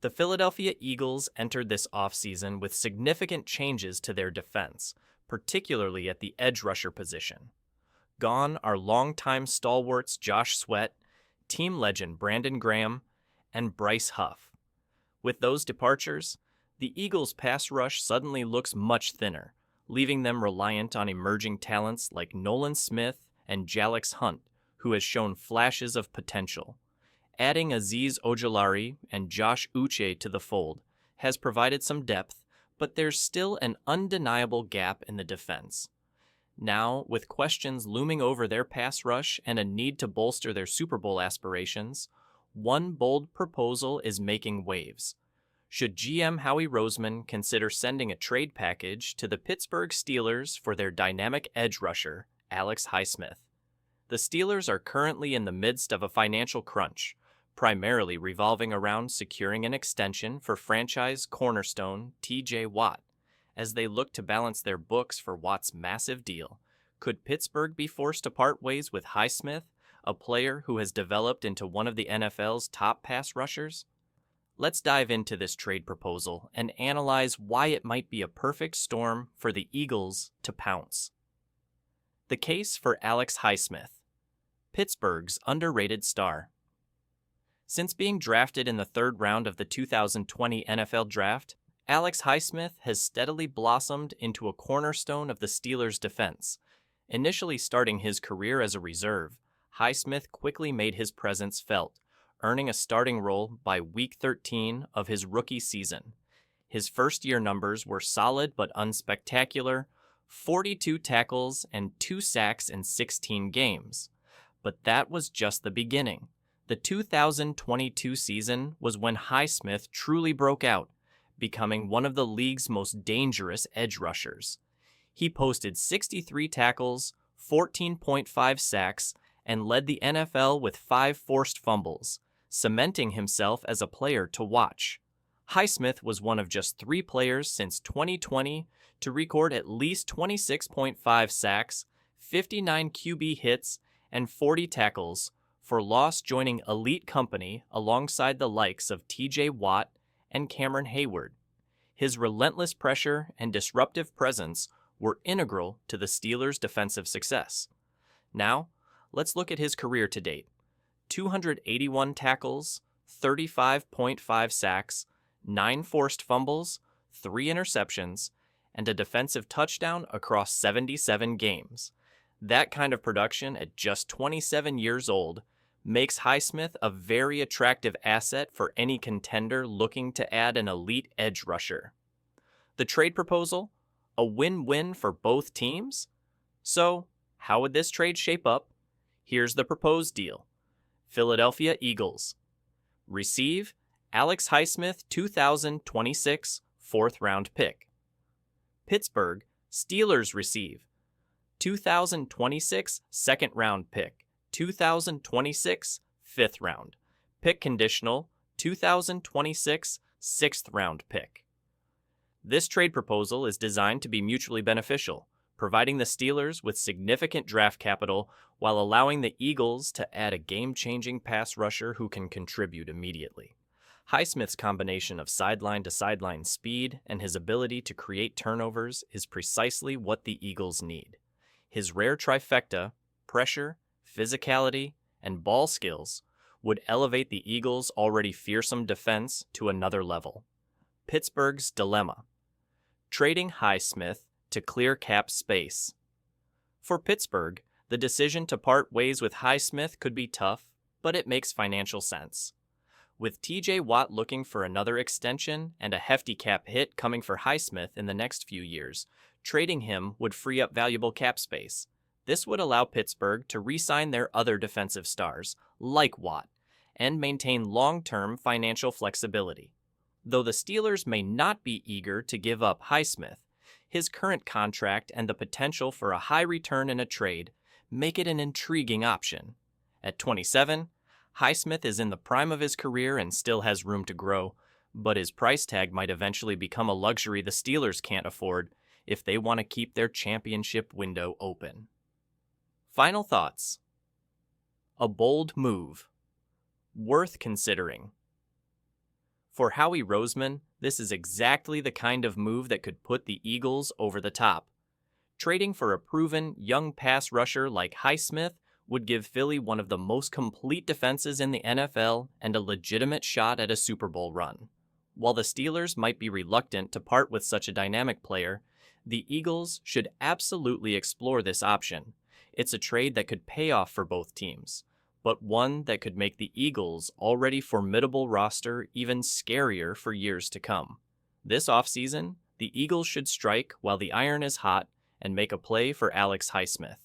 The Philadelphia Eagles entered this offseason with significant changes to their defense, particularly at the edge rusher position. Gone are longtime stalwarts Josh Sweat, team legend Brandon Graham, and Bryce Huff. With those departures, the Eagles' pass rush suddenly looks much thinner, leaving them reliant on emerging talents like Nolan Smith and Jalix Hunt, who has shown flashes of potential. Adding Azeez Ojulari and Josh Uche to the fold has provided some depth, but there's still an undeniable gap in the defense. Now, with questions looming over their pass rush and a need to bolster their Super Bowl aspirations, one bold proposal is making waves. Should GM Howie Roseman consider sending a trade package to the Pittsburgh Steelers for their dynamic edge rusher, Alex Highsmith? The Steelers are currently in the midst of a financial crunch, primarily revolving around securing an extension for franchise cornerstone TJ Watt. As they look to balance their books for Watt's massive deal, could Pittsburgh be forced to part ways with Highsmith, a player who has developed into one of the NFL's top pass rushers? Let's dive into this trade proposal and analyze why it might be a perfect storm for the Eagles to pounce. The case for Alex Highsmith, Pittsburgh's underrated star. Since being drafted in the third round of the 2020 NFL Draft, Alex Highsmith has steadily blossomed into a cornerstone of the Steelers' defense. Initially starting his career as a reserve, Highsmith quickly made his presence felt, earning a starting role by Week 13 of his rookie season. His first-year numbers were solid but unspectacular, 42 tackles and 2 sacks in 16 games. But that was just the beginning. The 2022 season was when Highsmith truly broke out, becoming one of the league's most dangerous edge rushers. He posted 63 tackles, 14.5 sacks, and led the NFL with 5 forced fumbles, cementing himself as a player to watch. Highsmith was one of just 3 players since 2020 to record at least 26.5 sacks, 59 QB hits, and 40 tackles for loss, joining elite company alongside the likes of TJ Watt and Cameron Hayward. His relentless pressure and disruptive presence were integral to the Steelers' defensive success. Now, let's look at his career to date. 281 tackles, 35.5 sacks, 9 forced fumbles, 3 interceptions, and a defensive touchdown across 77 games. That kind of production at just 27 years old makes Highsmith a very attractive asset for any contender looking to add an elite edge rusher. The trade proposal? A win-win for both teams? So, how would this trade shape up? Here's the proposed deal. Philadelphia Eagles. Receive Alex Highsmith 2026 4th-round pick. Pittsburgh Steelers receive 2026 2nd-round pick. 2026 5th round. Pick conditional 2026 6th round pick. This trade proposal is designed to be mutually beneficial, providing the Steelers with significant draft capital while allowing the Eagles to add a game-changing pass rusher who can contribute immediately. Highsmith's combination of sideline-to-sideline speed and his ability to create turnovers is precisely what the Eagles need. His rare trifecta, pressure, physicality, and ball skills, would elevate the Eagles' already fearsome defense to another level. Pittsburgh's dilemma. Trading Highsmith to clear cap space. For Pittsburgh, the decision to part ways with Highsmith could be tough, but it makes financial sense. With TJ Watt looking for another extension and a hefty cap hit coming for Highsmith in the next few years, trading him would free up valuable cap space. This would allow Pittsburgh to re-sign their other defensive stars, like Watt, and maintain long-term financial flexibility. Though the Steelers may not be eager to give up Highsmith, his current contract and the potential for a high return in a trade make it an intriguing option. At 27, Highsmith is in the prime of his career and still has room to grow, but his price tag might eventually become a luxury the Steelers can't afford if they want to keep their championship window open. Final thoughts. A bold move. Worth considering. For Howie Roseman, this is exactly the kind of move that could put the Eagles over the top. Trading for a proven, young pass rusher like Highsmith would give Philly one of the most complete defenses in the NFL and a legitimate shot at a Super Bowl run. While the Steelers might be reluctant to part with such a dynamic player, the Eagles should absolutely explore this option. It's a trade that could pay off for both teams, but one that could make the Eagles' already formidable roster even scarier for years to come. This offseason, the Eagles should strike while the iron is hot and make a play for Alex Highsmith.